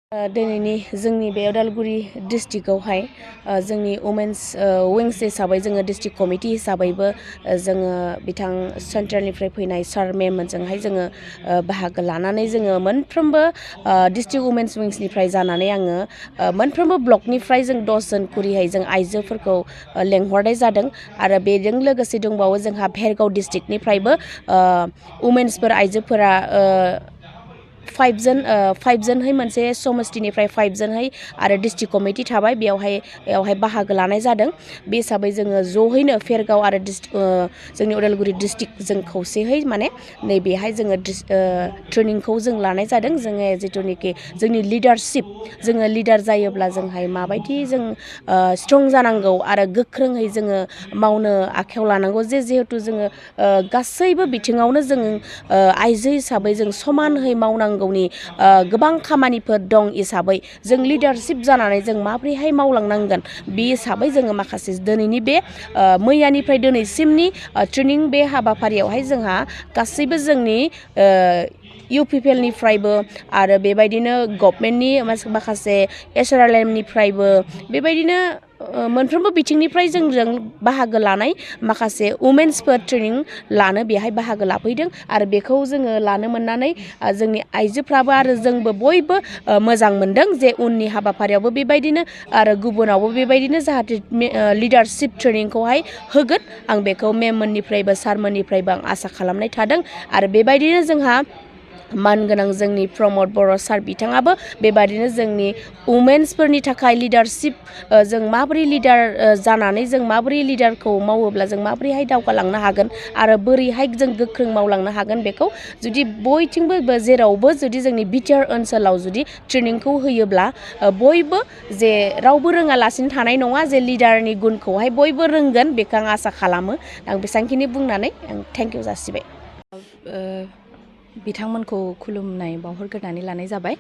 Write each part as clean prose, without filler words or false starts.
दिनैनि जोंनि बे उदालगुरि डिस्ट्रिक्टआवहाय जोंनि वुमेन्स विंस हिसाबै जोङो डिस्ट्रिक्ट कमिटि हिसाबैबो जोङो बिथां सेन्ट्रेलनिफ्राय फैनाय सार मेममोनजोंहाय जोङो बाहागो लानानै जोङो मोनफ्रोमबो डिस्ट्रिक्ट वुमेन्स विंसनिफ्राय जानानै आङो मोनफ्रोमबो ब्लकनिफ्राय जों 10 जन खुरिहाय जों आइजोफोरखौ लेंहरनाय जादों आरो बेजों लोगोसे दंबावो जोंहा भेरगाव डिस्ट्रिक्टनिफ्रायबो वुमेन्सफोर आइजोफोरा 5 जनहै मोनसे समस्तिनिफ्राय 5 जनहै आरो डिस्ट्रिक्ट कमिटि थाबाय बेयावहाय बाहागो लानाय जादों बे हिसाबै जोङो ज'हैनो भेरगाव आरो जोंनि उदालगुरि डिस्ट्रिक्ट जों खौसेहै माने नैबेहाय जोङो ट्रेनिंखौ जों लानाय जादों जोङो जिथुनिखि जोंनि लिडारशिप जोङो लिडार जायोब्ला जोंहाय माबायदि जों स्ट्रं जानांगौ आरो गोख्रोङै जोङो मावनो आखायाव लानांगौ जिहेतु जोङो गासैबो बिथिङावनो जों आइजो हिसाबै जों समानहै मावनांगौनि गोबां खामानिफोर दं हिसाबै जों लिडारशिप जानानै जों माबोरैहाय मावलांनांगोन बे हिसाबै जोङो माखासे दिनैनि बे मैयानिफ्राय दिनैसिमनि ट्रेनिं बे हाबाफारियावहाय जोंहा गासैबो जोंनि UPPLनिफ्रायबो आरो बेबायदिनो गभर्नमेन्टनि माखासे SRLMनिफ्रायबो बेबायदिनो मोनफ्रोमबो बिथिंनिफ्राय जों बाहागो लानाय माखासे वुमेन्सफोर ट्रेनिं लानो बेहाय बाहागो लाफैदों आरो बेखौ जोङो लानो मोननानै जोंनि आइजोफ्राबो आरो जोंबो बयबो मोजां मोनदों जे उननि हाबाफारियावबो बेबायदिनो आरो गुबुनावबो बेबायदिनो जाहाथे लिडारशिप ट्रेनिंखौहाय होगोन आं बेखौ मेममोननिफ्रायबो सारमोननिफ्रायबो आं आसा खालामनाय थादों आरो बेबायदिनो जोंहा मानगोनां जोंनि प्रमद बर' सार बिथाङाबो बेबादिनो जोंनि वुमेन्सफोरनि थाखाय लिडारशिप जों माबोरै लिडार जानानै जों माबोरै लिडारखौ मावोब्ला जों माबोरैहाय दावगालांनो हागोन आरो बोरैहाय जों गोख्रों मावलांनो हागोन बेखौ जुदि बयथिंबो जेरावबो जुदि जोंनि बिटिआर ओनसोलाव जुदि ट्रेनिंखौ होयोब्ला बयबो जे रावबो रोङालासिनो थानाय नङा जे लिडारनि गुनखौहाय बयबो रोंगोन बेखौ आं आसा खालामो आं बेसांखिनि बुंनानै आं थेंक इउ जासिबाय बिथांमोनखौ खुलुमनाय बावहरग्रोनानै लानाय जाबाय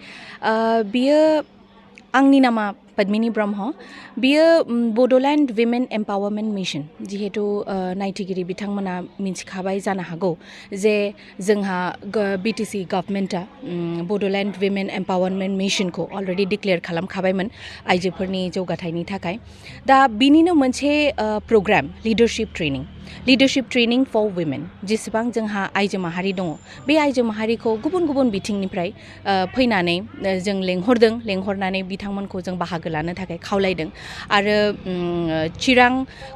बियो आंनि नामा पद्मिनी ब्रह्म बियो बड'लेण्ड विमेन एम्पावारमेन्ट मिशन जिहेतु नायथिगिरि बिथांमोना मिथिखाबाय जानो हागौ जे जोंहा BTC गभर्नमेन्टआ Bodoland women empowerment मिशनखौ already declare खालामखाबायमोन आइजोफोरनि जौगाथायनि थाखाय दा बिनिनो मोनसे programme leadership training four women जेसेबां जोंहा आइजो माहारि दङ बे आइजो माहारिखौ गुबुन गुबुन बिथिंनिफ्राय फैनानै जों लेंहरनानै बिथांमोनखौ जों बाहागो लानो थाखाय खावलायदों आरो चिरां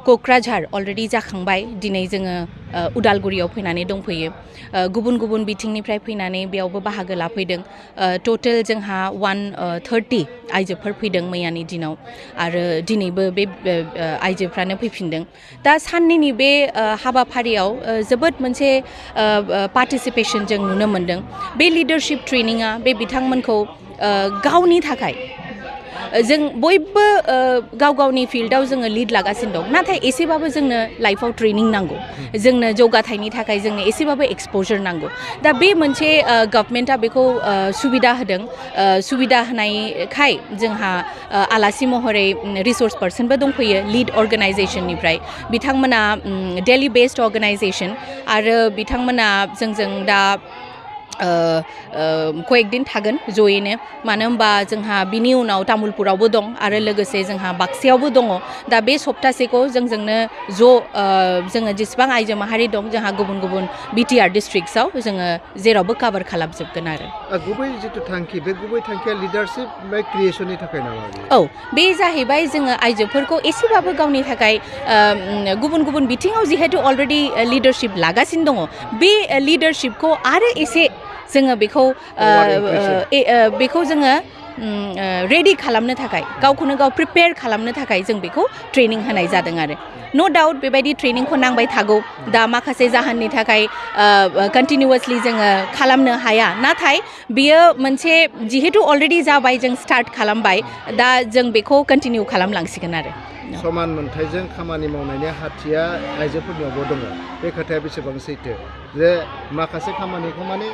क'क्राझार अलरेडि जाखांबाय दिनै जोङो उदालगुरियाव फैनानै दंफैयो गुबुन गुबुन बिथिंनिफ्राय फैनानै बेयावबो बाहागो लाफैदों टटेल जोंहा 130 आइजोफोर फैदों मैयानि दिनाव आरो दिनैबो बे आइजोफ्रानो फैफिनदों दा साननैनि बे हाबाफारियाव जोबोद मोनसे पार्टिसिपेशन जों नुनो मोनदों बे लिडारशिप ट्रेनिंआ बे बिथांमोनखौ गावनि थाखाय जों बयबो गाव गावनि फिल्डआव जोङो लिड लागासिनो दं नाथाय एसेबाबो जोंनो लाइफआव ट्रेनिं नांगौ जोंनो जौगाथायनि थाखाय जोंनो एसेबाबो एक्सप'जार नांगौ दा बे मोनसे गभर्नमेन्टआ बेखौ सुबिदा होदों सुबिदा होनायखाय जोंहा आलासि महरै रिसोर्स पार्सनबो दंफैयो लिड अर्गेनाइजेशननिफ्राय बिथांमोना डेली बेस्ड अर्गेनाइजेशन आरो बिथांमोना जोंजों दा कয়েকদিন थागोन जयैनो मानो होनबा जोंहा बिनि उनाव तामुलपुरावबो दं आरो लोगोसे जोंहा बाक्सायावबो दङ दा बे सप्तासेखौ जोंजोंनो जोङो जेसेबां आइजो माहारि दं जोंहा गुबुन गुबुन बिटिआर डिस्ट्रिक्टसआव जोङो जेरावबो कभार खालामजोबगोन आरो गुबै जिथु थांखि बे गुबै थांखिया लिडारशिप बा क्रिएशननि थाखाय नामा औ बे जाहैबाय जोङो आइजोफोरखौ एसेबाबो गावनि थाखाय गुबुन गुबुन बिथिङाव जिहेतु अलरेडि लिडारशिप लागासिनो दङ बे लिडारशिपखौ आरो एसे जोङो बेखौ जोङो रेडि खालामनो थाखाय गावखौनो गाव प्रिपेयार खालामनो थाखाय जों बेखौ ट्रेनिं होनाय जादों आरो नो डाउट बेबायदि ट्रेनिंखौ नांबाय थागौ दा माखासे जाहोननि थाखाय कन्टिनिउवासलि जोङो खालामनो हाया नाथाय बियो मोनसे जिहेतु अलरेडि जाबाय जों स्टार्ट खालामबाय दा जों बेखौ कन्टिनिउ खालामलांसिगोन आरो समान मोनथायजों खामानि मावनायनि हाथिया आइजोफोरनियावबो दङ बे खोथाया बेसेबां सैथो जे माखासे खामानिखौ माने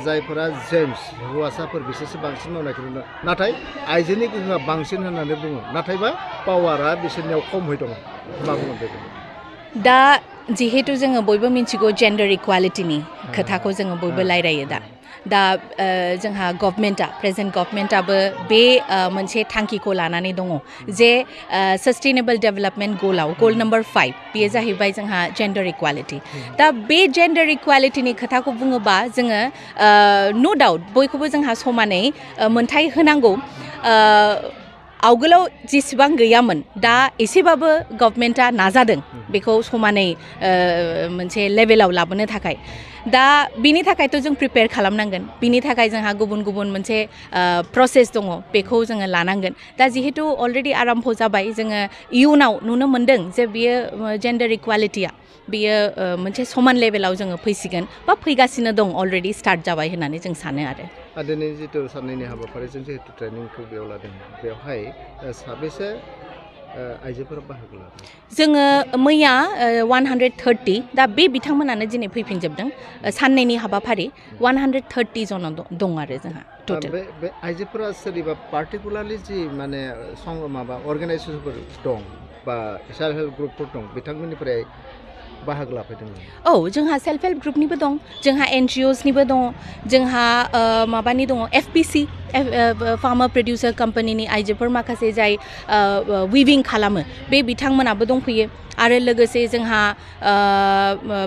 जायफोरा जेन्टस हौवासाफोर बिसोरसो बांसिन मावनायखौ नुनो नाथाय आइजोनि गोहोआ बांसिन होननानै बुङो नाथायबा पावारा बिसोरनियाव खमै दङ मा बुङो बेखौ दा जिहेतु जोङो बयबो मिथिगौ जेन्डार इक्वालिटिनि खोथाखौ जोङो बयबो रायलायो दा दा जोंहा गभर्नमेन्टआ प्रेजेन्ट गभर्नमेन्टआबो बे मोनसे थांखिखौ लानानै दङ जे सास्टेनेबल डेभेलपमेन्ट गल नम्बर 5 बेयो जाहैबाय जोंहा जेन्डार इक्वालिटि दा बे जेन्डार इक्वालिटिनि खोथाखौ बुङोबा जोङो नो डाउट बयखौबो जोंहा समानै मोनथाय होनांगौ आवगोलाव जेसेबां गैयामोन दा एसेबाबो गभर्नमेन्टआ नाजादों बेखौ समानै मोनसे लेभेलाव लाबोनो थाखाय दा बिनि थाखायथ' जों प्रिपेयार खालामनांगोन बिनि थाखाय जोंहा गुबुन गुबुन मोनसे प्रसेस दङ बेखौ जोङो लानांगोन दा जिहेतु अलरेडि आराम्भ जाबाय जोङो इयुनाव नुनो मोन्दों जे बियो जेन्डार इक्वालिटिया बियो मोनसे समान लेभेलाव जोङो फैसिगोन बा फैगासिनो दं अलरेडि स्टार्ट जाबाय होननानै जों सानो आरो दिनै जितु साननैनि हाबाफारिजों जिहेतु ट्रेनिंखौ बेयाव लादों बेवहाय साबेसे आइजोफोरा बाहागो लादों जोङो मैया 130 दा बे बिथांमोनानो दिनै फैफिनजोबदों साननैनि हाबाफारि 130 जन दं आरो जोंहा टटेल बे आइजोफोरा सोरनिबा पार्टिकुलारलि जि माने माबा अर्गानाइजेसनफोर दं बा सेल्फ हेल्प ग्रुपफोर दं बिथांमोननिफ्राय बाहागो लाफैदों औ जोंहा सेल्फ हेल्प ग्रुपनिबो दं जोंहा NGOsनिबो दङ जोंहा माबानि दङ FPC फार्मार प्रडिउसार कम्पानिनि आइजोफोर माखासे जाय विभिं खालामो बे बिथांमोनाबो दंफैयो आरो लोगोसे जोंहा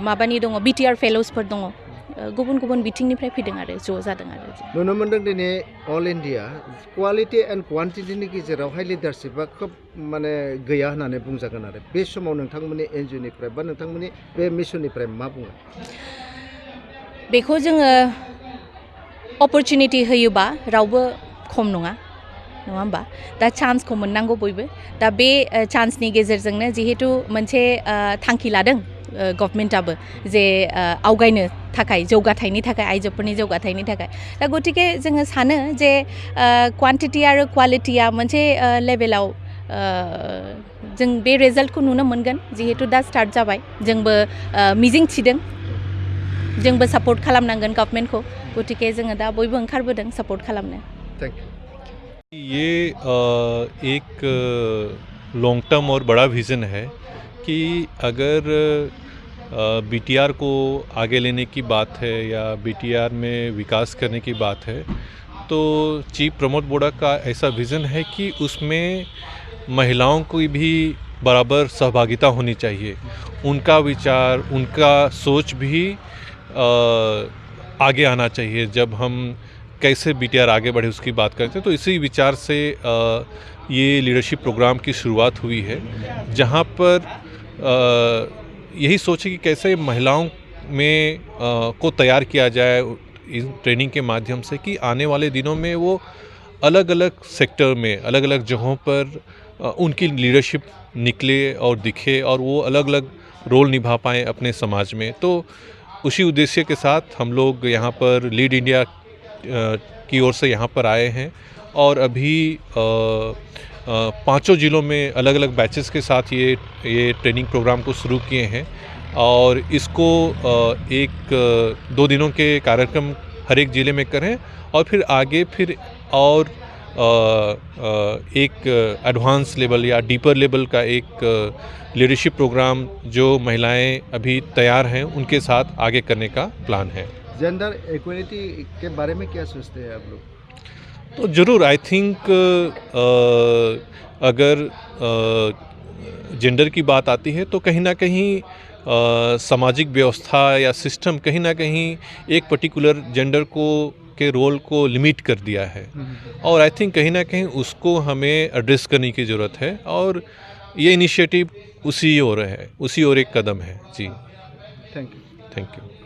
माबानि दङ BTR फेल'सफोर दङ गुबुन गुबुन बिथिंनिफ्राय फैदों आरो ज' जादों आरो नुनो मोन्दों दिनै अल इन्डिया क्वालिटि एन्ड क्वान्टिटिनि गेजेरावहाय लिडारशिपआ खोब माने गैया होननानै बुंजागोन आरो बे समाव नोंथांमोननि NGOनिफ्राय बा नोंथांमोननि बे मिसननिफ्राय मा बुङो बेखौ जोङो अपरचुनिटि होयोबा रावबो खम नङा होमबा दा चान्सखौ मोननांगौ बयबो दा बे चान्सनि गेजेरजोंनो जिहेतु मोनसे थांखि लादों गभर्नमेन्टआबो जे आवगायनो थाखाय जौगाथायनि थाखाय आइजोफोरनि जौगाथायनि थाखाय दा गतिके जोङो सानो जे क्वान्टिटि आरो क्वालिटिया मोनसे लेभेलाव जों बे रिजाल्टखौ नुनो मोनगोन जिहेतु दा स्टार्ट जाबाय जोंबो मिजिं थिदों जोंबो सापर्ट खालामनांगोन गभर्नमेन्टखौ गतिके जोङो दा बयबो ओंखारबोदों सापर्ट खालामनो थैंक यू ये एक लॉन्ग टर्म और बड़ा विज़न है कि अगर BTR को आगे लेने की बात है या BTR में विकास करने की बात है तो चीफ प्रमोद बोड़ा का ऐसा विज़न है कि उसमें महिलाओं की भी बराबर सहभागिता होनी चाहिए उनका विचार उनका सोच भी आगे आना चाहिए जब हम कैसे BTR आगे बढ़े उसकी बात करते हैं तो इसी विचार से ये लीडरशिप प्रोग्राम की शुरुआत हुई है जहाँ पर यही सोचे कि कैसे महिलाओं में को तैयार किया जाए इस ट्रेनिंग के माध्यम से कि आने वाले दिनों में वो अलग अलग सेक्टर में अलग अलग जगहों पर उनकी लीडरशिप निकले और दिखे और वो अलग अलग रोल निभा पाएँ अपने समाज में तो उसी उद्देश्य के साथ हम लोग यहाँ पर लीड इंडिया की ओर से यहाँ पर आए हैं और अभी 5 जिलों में अलग अलग बैचेस के साथ ये ट्रेनिंग प्रोग्राम को शुरू किए हैं और इसको 2 दिनों के कार्यक्रम हर एक ज़िले में करें और फिर आगे फिर और एक एडवांस लेवल या डीपर लेवल का एक लीडरशिप प्रोग्राम जो महिलाएं अभी तैयार हैं उनके साथ आगे करने का प्लान है जेंडर इक्वलिटी के बारे में क्या सोचते हैं आप लोग तो ज़रूर आई थिंक अगर जेंडर की बात आती है तो कहीं ना कहीं सामाजिक व्यवस्था या सिस्टम कहीं ना कहीं एक पर्टिकुलर जेंडर के रोल को लिमिट कर दिया है और आई थिंक कहीं ना कहीं उसको हमें एड्रेस करने की ज़रूरत है और ये इनिशिएटिव उसी ओर एक कदम है जी थैंक यू